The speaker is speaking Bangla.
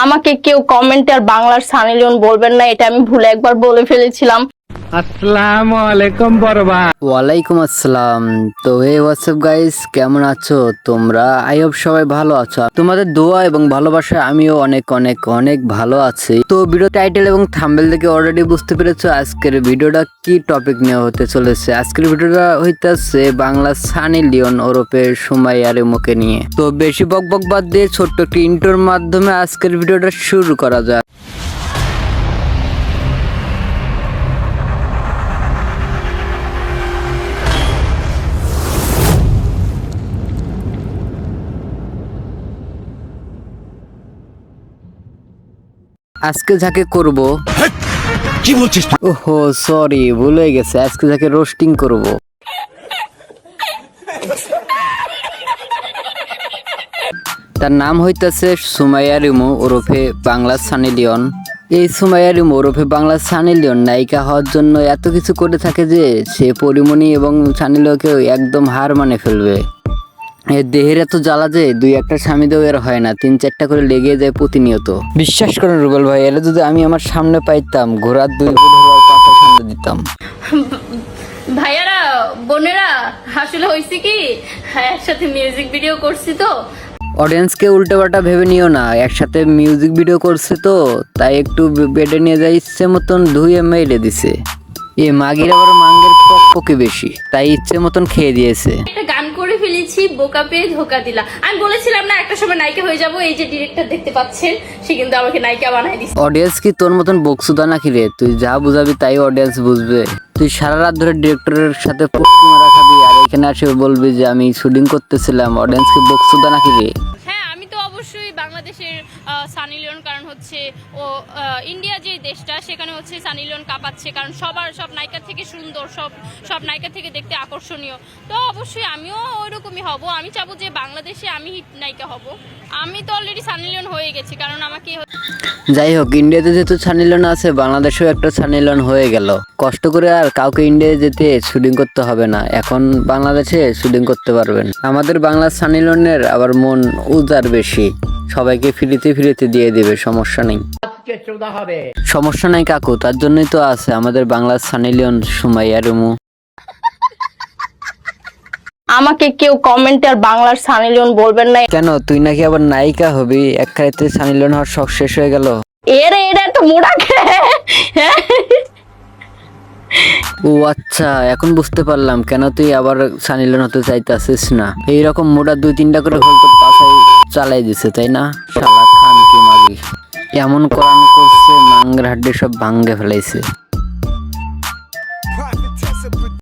আমাকে কেউ কমেন্টে আর বাংলার সানি লিওন বলবেন না, এটা আমি ভুলে একবার বলে ফেলেছিলাম। আসসালামু আলাইকুম বড় ভাই। ওয়ালাইকুম আসসালাম। তো হে হোয়াটসঅ্যাপ গাইস, কেমন আছো তোমরা? আই হোপ সবাই ভালো আছো। তোমাদের দোয়া এবং ভালোবাসা আমিও অনেক অনেক অনেক ভালো আছি। তো ভিডিও টাইটেল এবং থাম্বনেল থেকে অলরেডি বুঝতে পেরেছো আজকের ভিডিওটা কি টপিক নিয়ে হতে চলেছে। আজকের ভিডিওটা হইতাছে বাংলা সানি লিওন ওরফে সুমাইয়া রিমুকে নিয়ে। তো বেশি বকবক বাদ দিয়ে ছোট্ট একটি ইন্ট্রোর মাধ্যমে আজকের ভিডিওটা শুরু করা যাক। আজকে যাকে করব কি বলছিস? ওহো সরি, ভুলে গেছে। আজকে যাকে রোস্টিং করব তার নাম হইতাছে সুমাইয়া রিমু ওরফে বাংলা সানি লিওন। এই সুমাইয়া রিমু ওরফে বাংলা সানি লিওন নায়িকা হওয়ার জন্য এত কিছু করে থাকে যে সে পরিমণি এবং সানি লিওনকে একদম হার মানে ফেলবে। এর দেহের এত জ্বালা যে দুই একটা স্বামী দেও এর হয় না, 3-4টা করে লেগে যায় প্রতিনিয়ত। বিশ্বাস করেন রুবেল ভাই, এরা যদি আমি আমার সামনে পাইতাম ঘোড়ার 2 ফুট হওয়ার পাশে সামনে দিতাম। ভাইয়ারা বোনেরা, আসলে হয়েছে কি, একসাথে মিউজিক ভিডিও করছি তো। অডিয়েন্সকে উল্টোপাল্টা ভেবে নিও না, একসাথে মিউজিক ভিডিও করছে তো তাই একটু বেডে নিয়ে যায় ইচ্ছে মতন ধুয়ে মেরে দিছে। এ মাগির আবার মাঙ্গের পক্ষে বেশি, তাই ইচ্ছে মতন খেয়ে দিয়েছে। একটা গান করে ফেলেছি, বোকা পেয়ে ধোকা দিলা। আমি বলেছিলাম না একটা সময় নায়িকা হয়ে যাব, এই যে ডিরেক্টর দেখতে পাচ্ছেন সে কিন্তু আমাকে নায়িকা বানাই দিছে। অডিয়েন্স কি তোর মতন বকসুদা নাকি রে? তুই যা বুঝাবি তাই অডিয়েন্স বুঝবে। তুই সারা রাত ধরে ডিরেক্টরের সাথে পুষ্টি মারা খাবি আর এখানে আসে বলবি যে আমি শুটিং করতেছিলাম। অডিয়েন্স কি বকসুদা নাকি রে? হ্যাঁ, আমি তো অবশ্যই বাংলাদেশের সানি লিওন, কারণ হচ্ছে ও ইন্ডিয়া যে দেশটা সেখানে হচ্ছে সানি লিওন কাঁপাচ্ছে, কারণ সব নায়িকার থেকে সুন্দর, সব নায়িকার থেকে দেখতে আকর্ষণীয়। তো অবশ্যই আমিও ওইরকমই হব। আমি চাবো যে বাংলাদেশে আমি হিট নায়িকা হব। আমি তো অলরেডি সানি লিওন হয়ে গেছি, কারণ আমাকে যাই হোক, ইন্ডিয়াতে যেহেতু সানি লিওন আছে, বাংলাদেশেও একটা সানি লিওন হয়ে গেল। কষ্ট করে আর কাউকে ইন্ডিয়ায় যেতে শুটিং করতে হবে না, এখন বাংলাদেশে শুটিং করতে পারবেন। আমাদের বাংলার সানি লিওনের আবার মন উদার বেশি, সবাইকে ফ্রিতে দিয়ে দেবে, সমস্যা নেই। সমস্যা নাই কাকু, তার জন্যই তো আছে আমাদের বাংলার সানি লিওন সুমাইয়া রিমু। আমাকে কেউ কমেন্টে আর বাংলার সানি লিওন বলবেন না। কেন, তুই নাকি আবার নায়িকা হবি? এক খাইতে সানি লিওন হওয়ার শখ শেষ হয়ে গেল? এটা একটা মোড়া ও আচ্ছা, এখন বুঝতে পারলাম কেন তুই আবার সানি লিওন হতে চাইতেছিস না। এইরকম মোটা 2-3টা করে হল তোর পাশায় চালাই দিছে, তাই না? শালা খান কি মাগি, এমন করানো করছে মাঙ্গের হাড্ডি সব ভাঙ্গে ফেলাইছে।